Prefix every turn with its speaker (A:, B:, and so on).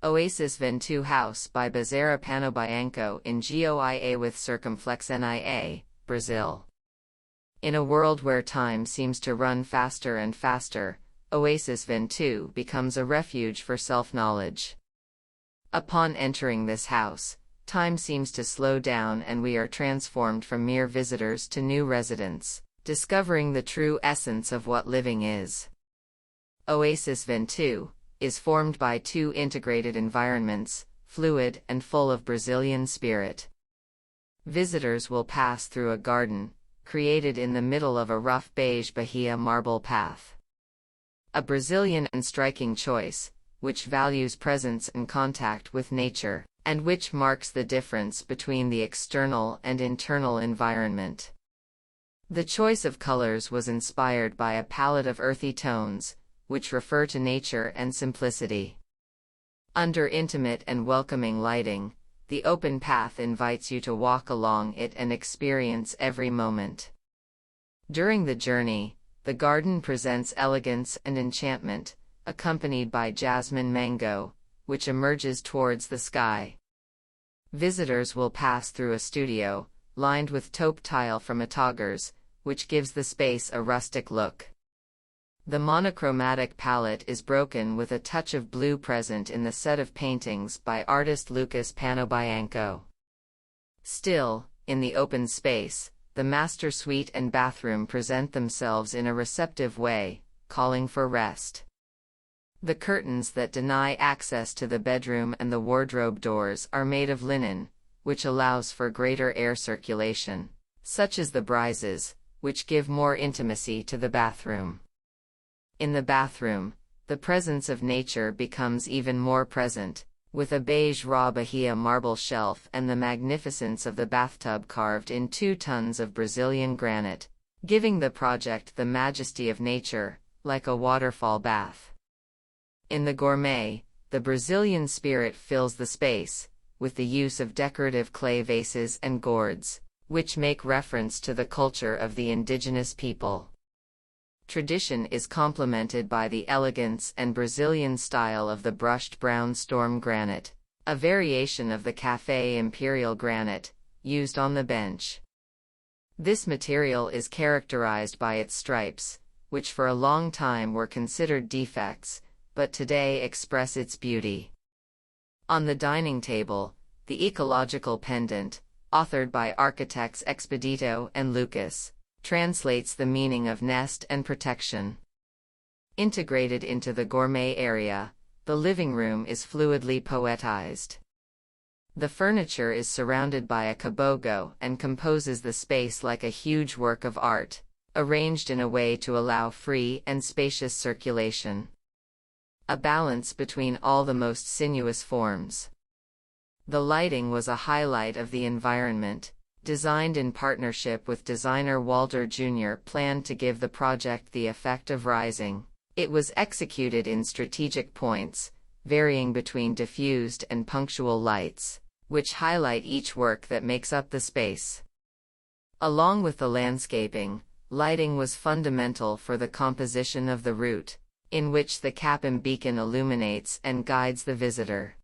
A: Oásis Ventú House by Bezerra Panobianco in GOIA with circumflex NIA, Brazil. In a world where time seems to run faster and faster, Oásis Ventú becomes a refuge for self-knowledge. Upon entering this house, time seems to slow down and we are transformed from mere visitors to new residents, discovering the true essence of what living is. Oásis Ventú is formed by two integrated environments, fluid and full of Brazilian spirit. Visitors will pass through a garden, created in the middle of a rough beige bahia marble path. A Brazilian and striking choice, which values presence and contact with nature, and which marks the difference between the external and internal environment. The choice of colors was inspired by a palette of earthy tones, which refer to nature and simplicity. Under intimate and welcoming lighting, the open path invites you to walk along it and experience every moment. During the journey, the garden presents elegance and enchantment, accompanied by jasmine mango, which emerges towards the sky. Visitors will pass through a studio, lined with taupe tile from Itaú's, which gives the space a rustic look. The monochromatic palette is broken with a touch of blue present in the set of paintings by artist Lucas Panobianco. Still, in the open space, the master suite and bathroom present themselves in a receptive way, calling for rest. The curtains that deny access to the bedroom and the wardrobe doors are made of linen, which allows for greater air circulation, such as the brises, which give more intimacy to the bathroom. In the bathroom, the presence of nature becomes even more present, with a beige raw bahia marble shelf and the magnificence of the bathtub carved in 2 tons of Brazilian granite, giving the project the majesty of nature, like a waterfall bath. In the gourmet, the Brazilian spirit fills the space, with the use of decorative clay vases and gourds, which make reference to the culture of the indigenous people. Tradition is complemented by the elegance and Brazilian style of the brushed brown storm granite, a variation of the Café Imperial granite, used on the bench. This material is characterized by its stripes, which for a long time were considered defects, but today express its beauty. On the dining table, the ecological pendant, authored by architects Expedito and Lucas, translates the meaning of nest and protection. Integrated into the gourmet area, the living room is fluidly poetized. The furniture is surrounded by a cabogo and composes the space like a huge work of art, arranged in a way to allow free and spacious circulation. A balance between all the most sinuous forms. The lighting was a highlight of the environment, designed in partnership with designer Walter Jr. planned to give the project the effect of rising. It was executed in strategic points, varying between diffused and punctual lights, which highlight each work that makes up the space. Along with the landscaping, lighting was fundamental for the composition of the route, in which the Capim beacon illuminates and guides the visitor.